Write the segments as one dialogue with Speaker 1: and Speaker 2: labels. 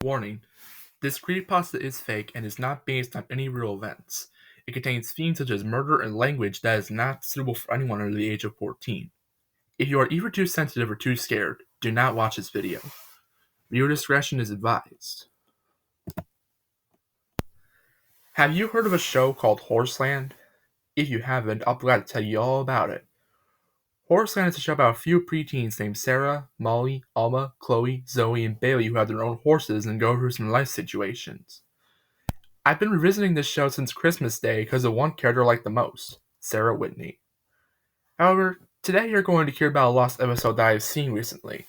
Speaker 1: Warning: this creepypasta is fake and is not based on any real events. It contains themes such as murder and language that is not suitable for anyone under the age of 14. If you are either too sensitive or too scared, do not watch this video. Viewer discretion is advised. Have you heard of a show called Horseland? If you haven't, I'll be glad to tell you all about it. Horseland is a show about a few preteens named Sarah, Molly, Alma, Chloe, Zoe, and Bailey who have their own horses and go through some life situations. I've been revisiting this show since Christmas Day because of one character I like the most, Sarah Whitney. However, today you're going to hear about a lost episode that I've seen recently.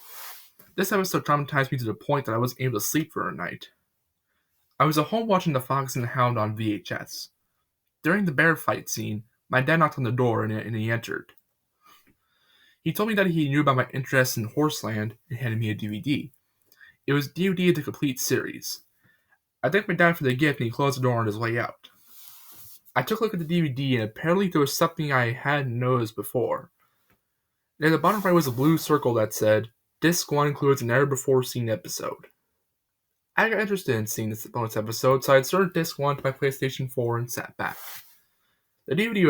Speaker 1: This episode traumatized me to the point that I wasn't able to sleep for a night. I was at home watching The Fox and the Hound on VHS. During the bear fight scene, my dad knocked on the door and he entered. He told me that he knew about my interest in Horseland and handed me a DVD. It was DVD of the complete series. I thanked my dad for the gift and he closed the door on his way out. I took a look at the DVD and apparently there was something I hadn't noticed before. Near the bottom right was a blue circle that said, Disc 1 includes a never before seen episode. I got interested in seeing this bonus episode, so I inserted Disc 1 to my PlayStation 4 and sat back. The DVD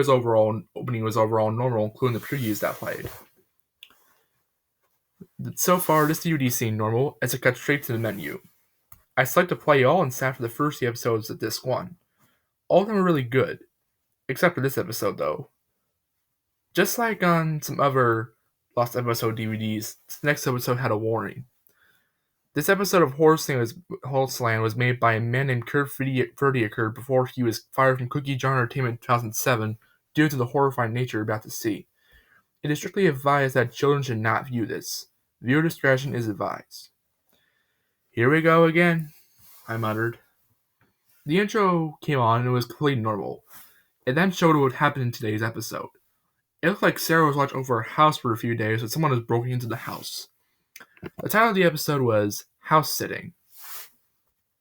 Speaker 1: opening was overall normal, including the previews that played. So far, this DVD seemed normal, as it cut straight to the menu. I selected play all and sat for the first few episodes of Disc 1. All of them were really good, except for this episode though. Just like on some other lost episode DVDs, this next episode had a warning. This episode of Horseland was made by a man named Kurt Verdiaker before he was fired from Cookie Jar Entertainment in 2007 due to the horrifying nature you're about to see. It is strictly advised that children should not view this. Viewer discretion is advised. Here we go again, I muttered. The intro came on and it was completely normal. It then showed what would happen in today's episode. It looked like Sarah was watching over her house for a few days when someone was broken into the house. The title of the episode was Housesitting.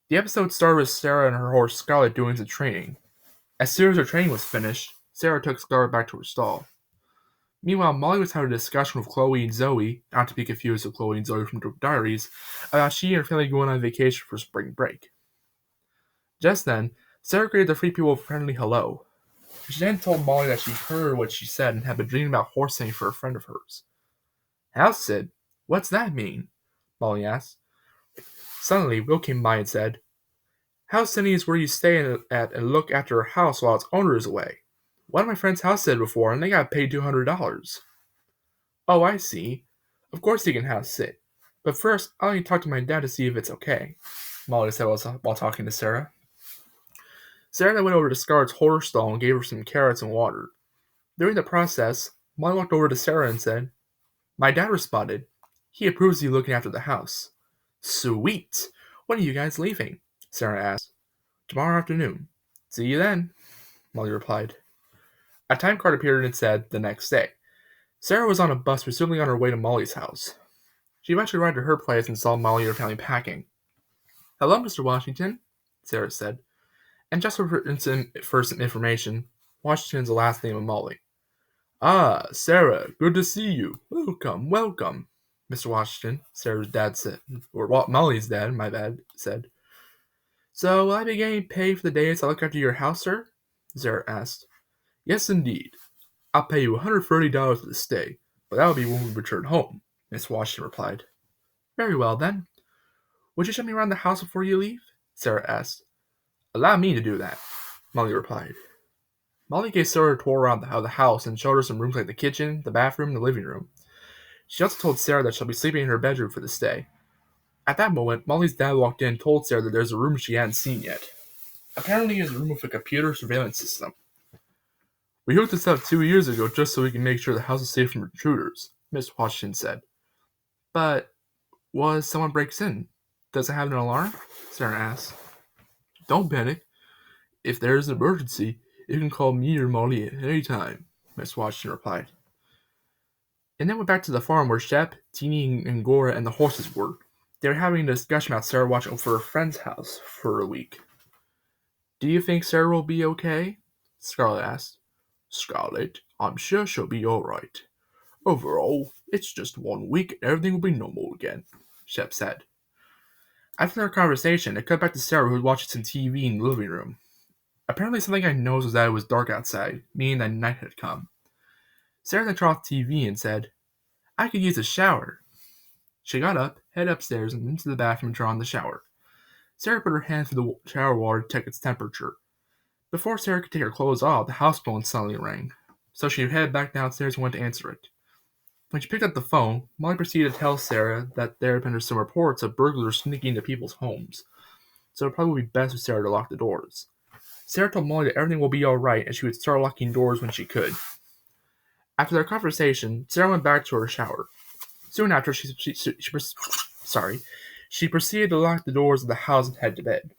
Speaker 1: The episode started with Sarah and her horse Scarlet doing some training. As soon as her training was finished, Sarah took Scarlet back to her stall. Meanwhile, Molly was having a discussion with Chloe and Zoe, not to be confused with Chloe and Zoe from the diaries, about she and her family going on vacation for spring break. Just then, Sarah greeted the three people with a friendly hello. She then told Molly that she heard what she said and had been dreaming about horse sitting for a friend of hers. House sit? What's that mean? Molly asked. Suddenly, Will came by and said, House sitting is where you stay at and look after a house while its owner is away. One of my friends house sitted before and they got paid $200. Oh, I see. Of course you can house sit. But first, I'll need to talk to my dad to see if it's okay, Molly said while talking to Sarah. Sarah then went over to Scarlett's horse stall and gave her some carrots and water. During the process, Molly walked over to Sarah and said, My dad responded. He approves of you looking after the house. Sweet! When are you guys leaving? Sarah asked. Tomorrow afternoon. See you then, Molly replied. A time card appeared and it said, the next day. Sarah was on a bus presumably on her way to Molly's house. She eventually arrived at her place and saw Molly and her family packing. Hello, Mr. Washington, Sarah said. And just for some information, Washington is the last name of Molly. Ah, Sarah, good to see you. Welcome, welcome, Mr. Washington, Sarah's dad said. Or Molly's dad, my bad, said. So, will I be getting paid for the days I look after your house, sir? Sarah asked. Yes, indeed. I'll pay you $130 for the stay, but that will be when we return home, Miss Washington replied. Very well, then. Would you show me around the house before you leave? Sarah asked. Allow me to do that, Molly replied. Molly gave Sarah a tour around the house and showed her some rooms like the kitchen, the bathroom, and the living room. She also told Sarah that she'll be sleeping in her bedroom for the stay. At that moment, Molly's dad walked in and told Sarah that there's a room she hadn't seen yet. Apparently, it was a room with a computer surveillance system. We hooked this up 2 years ago just so we can make sure the house is safe from intruders, Miss Washington said. But, what if someone breaks in? Does it have an alarm? Sarah asked. Don't panic. If there is an emergency, you can call me or Molly at any time, Miss Washington replied. And then went back to the farm where Shep, Teeny, and Gora and the horses were. They were having a discussion about Sarah watching over her friend's house for a week. Do you think Sarah will be okay? Scarlet asked. Scarlet, I'm sure she'll be alright. Overall, it's just 1 week and everything will be normal again, Shep said. After their conversation, it cut back to Sarah, who was watching some TV in the living room. Apparently something I noticed was that it was dark outside, meaning that night had come. Sarah then turned off the TV and said, "I could use a shower." She got up, headed upstairs, and into the bathroom and turned on the shower. Sarah put her hand through the shower water to check its temperature. Before Sarah could take her clothes off, the house phone suddenly rang, so she headed back downstairs and went to answer it. When she picked up the phone, Molly proceeded to tell Sarah that there had been some reports of burglars sneaking into people's homes, so it would probably be best for Sarah to lock the doors. Sarah told Molly that everything will be alright and she would start locking doors when she could. After their conversation, Sarah went back to her shower. Soon after, she proceeded to lock the doors of the house and head to bed.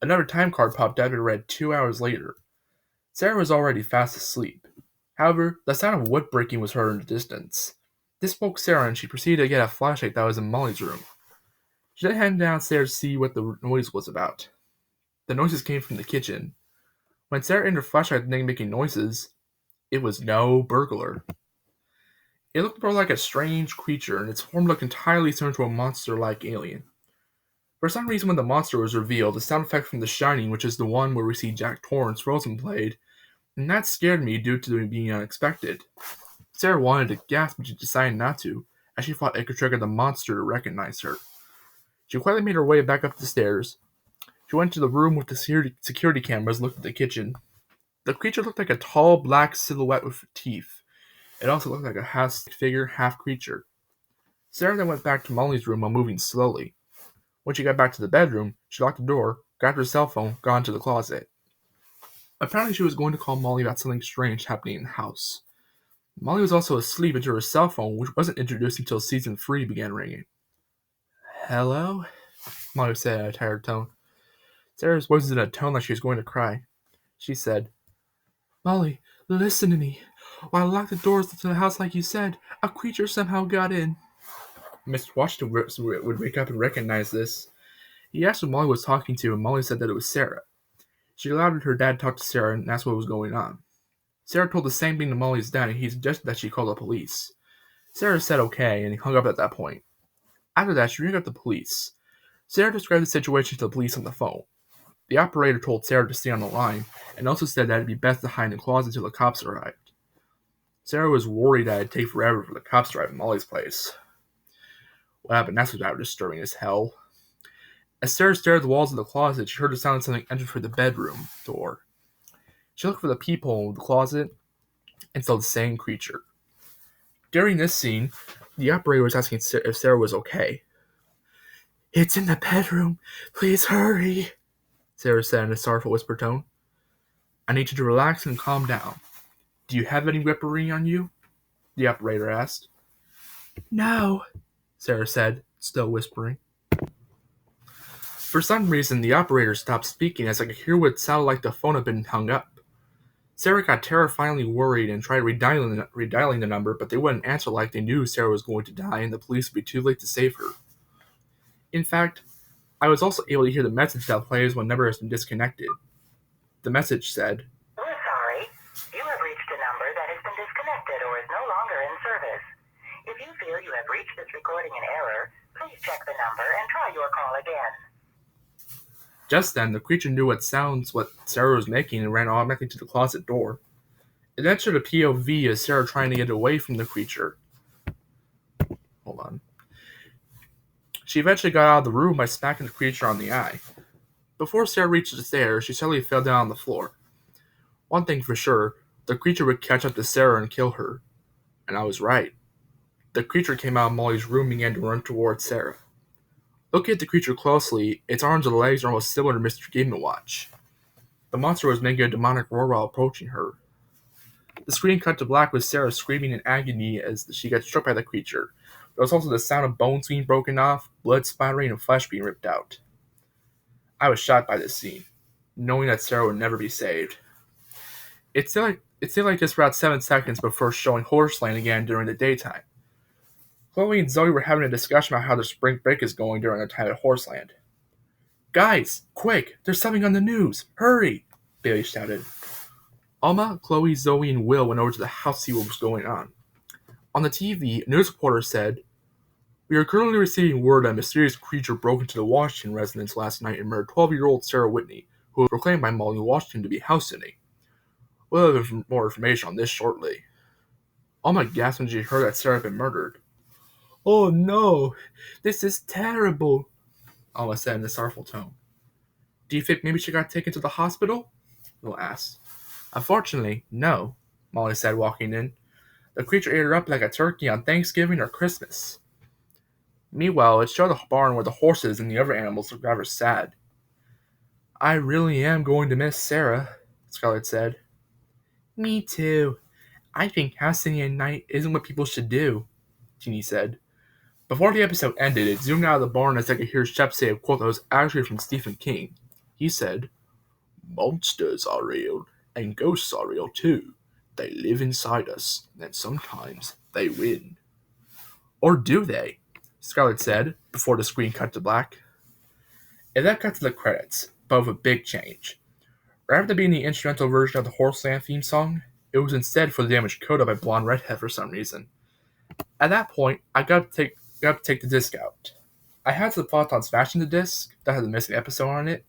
Speaker 1: Another time card popped up and read 2 hours later. Sarah was already fast asleep. However, the sound of wood breaking was heard in the distance. This woke Sarah and she proceeded to get a flashlight that was in Molly's room. She then headed downstairs to see what the noise was about. The noises came from the kitchen. When Sarah aimed her flashlight at the thing making noises, it was no burglar. It looked more like a strange creature, and its form looked entirely similar to a monster-like alien. For some reason, when the monster was revealed, the sound effect from The Shining, which is the one where we see Jack Torrance Rosen played, and that scared me due to it being unexpected. Sarah wanted to gasp, but she decided not to, as she thought it could trigger the monster to recognize her. She quietly made her way back up the stairs. She went to the room with the security cameras and looked at the kitchen. The creature looked like a tall black silhouette with teeth. It also looked like a half-figure, half-creature. Sarah then went back to Molly's room while moving slowly. When she got back to the bedroom, she locked the door, grabbed her cell phone, got into the closet. Apparently she was going to call Molly about something strange happening in the house. Molly was also asleep into her cell phone, which wasn't introduced until season 3 began ringing. "Hello?" Molly said in a tired tone. Sarah's voice was in a tone like she was going to cry. She said, "Molly, listen to me. While I locked the doors to the house like you said, a creature somehow got in." Mr. Washington would wake up and recognize this. He asked who Molly was talking to, and Molly said that it was Sarah. She allowed her dad to talk to Sarah and asked what was going on. Sarah told the same thing to Molly's dad, and he suggested that she call the police. Sarah said okay, and he hung up at that point. After that, she rang up the police. Sarah described the situation to the police on the phone. The operator told Sarah to stay on the line, and also said that it would be best to hide in the closet until the cops arrived. Sarah was worried that it would take forever for the cops to arrive at Molly's place. What happened next was rather disturbing as hell. As Sarah stared at the walls of the closet, she heard the sound of something enter through the bedroom door. She looked for the peephole of the closet and saw the same creature. During this scene, the operator was asking if Sarah was okay. "It's in the bedroom. Please hurry," Sarah said in a sorrowful whisper tone. "I need you to relax and calm down. Do you have any weaponry on you?" the operator asked. "No," Sarah said, still whispering. For some reason, the operator stopped speaking as I could hear what sounded like the phone had been hung up. Sarah got terrifyingly worried and tried redialing the number, but they wouldn't answer like they knew Sarah was going to die and the police would be too late to save her. In fact, I was also able to hear the message that plays when the number has been disconnected. The message said,
Speaker 2: "We're sorry. You have reached a number that has been disconnected or is no longer in service. If you feel you have reached this recording in error, please check the number and try your call again."
Speaker 1: Just then, the creature knew what Sarah was making and ran automatically to the closet door. It then showed a POV as Sarah trying to get away from the creature. Hold on. She eventually got out of the room by smacking the creature on the eye. Before Sarah reached the stairs, she suddenly fell down on the floor. One thing for sure, the creature would catch up to Sarah and kill her. And I was right. The creature came out of Molly's room and began to run towards Sarah. Looking at the creature closely, its arms and legs are almost similar to Mr. Game & Watch. The monster was making a demonic roar while approaching her. The screen cut to black with Sarah screaming in agony as she got struck by the creature. There was also the sound of bones being broken off, blood splattering, and flesh being ripped out. I was shocked by this scene, knowing that Sarah would never be saved. It seemed like just about 7 seconds before showing Horseland again during the daytime. Chloe and Zoe were having a discussion about how their spring break is going during their time at Horseland. "Guys, quick! There's something on the news! Hurry!" Bailey shouted. Alma, Chloe, Zoe, and Will went over to the house to see what was going on. On the TV, a news reporter said, We are currently receiving word that a mysterious creature broke into the Washington residence last night and murdered 12-year-old Sarah Whitney, who was proclaimed by Molly Washington to be house-sitting. We'll have more information on this shortly. Alma gasped when she heard that Sarah had been murdered. Oh no, this is terrible, Alma said in a sorrowful tone. Do you think maybe she got taken to the hospital? Will asked. Unfortunately, no, Molly said, walking in. The creature ate her up like a turkey on Thanksgiving or Christmas. Meanwhile, it showed the barn where the horses and the other animals looked rather sad. I really am going to miss Sarah, Scarlett said. Me too. I think house sitting at night isn't what people should do, Jeannie said. Before the episode ended, it zoomed out of the barn as I could hear Shep say a quote that was actually from Stephen King. He said, Monsters are real, and ghosts are real too. They live inside us, and sometimes they win. Or do they? Scarlett said, before the screen cut to black. It then cut to the credits, but with a big change. Rather than being the instrumental version of the Horseland theme song, it was instead for the damaged coda by Blonde Redhead for some reason. At that point, I got to take the disc out. I had some thoughts on smashing the disc that had a missing episode on it,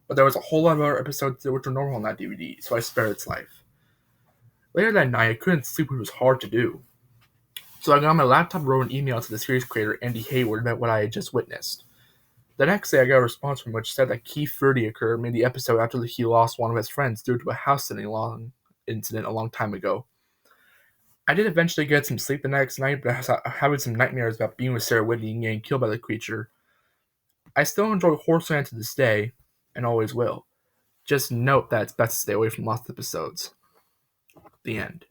Speaker 1: but there was a whole lot of other episodes which were normal on that DVD, so I spared its life. Later that night, I couldn't sleep, which was hard to do. So I got on my laptop and wrote an email to the series creator, Andy Hayward, about what I had just witnessed. The next day, I got a response from which said that Key 30 occurred in the episode after he lost one of his friends due to a house-sitting incident a long time ago. I did eventually get some sleep the next night, but I was having some nightmares about being with Sarah Whitney and getting killed by the creature. I still enjoy Horseland to this day, and always will. Just note that it's best to stay away from lost episodes. The end.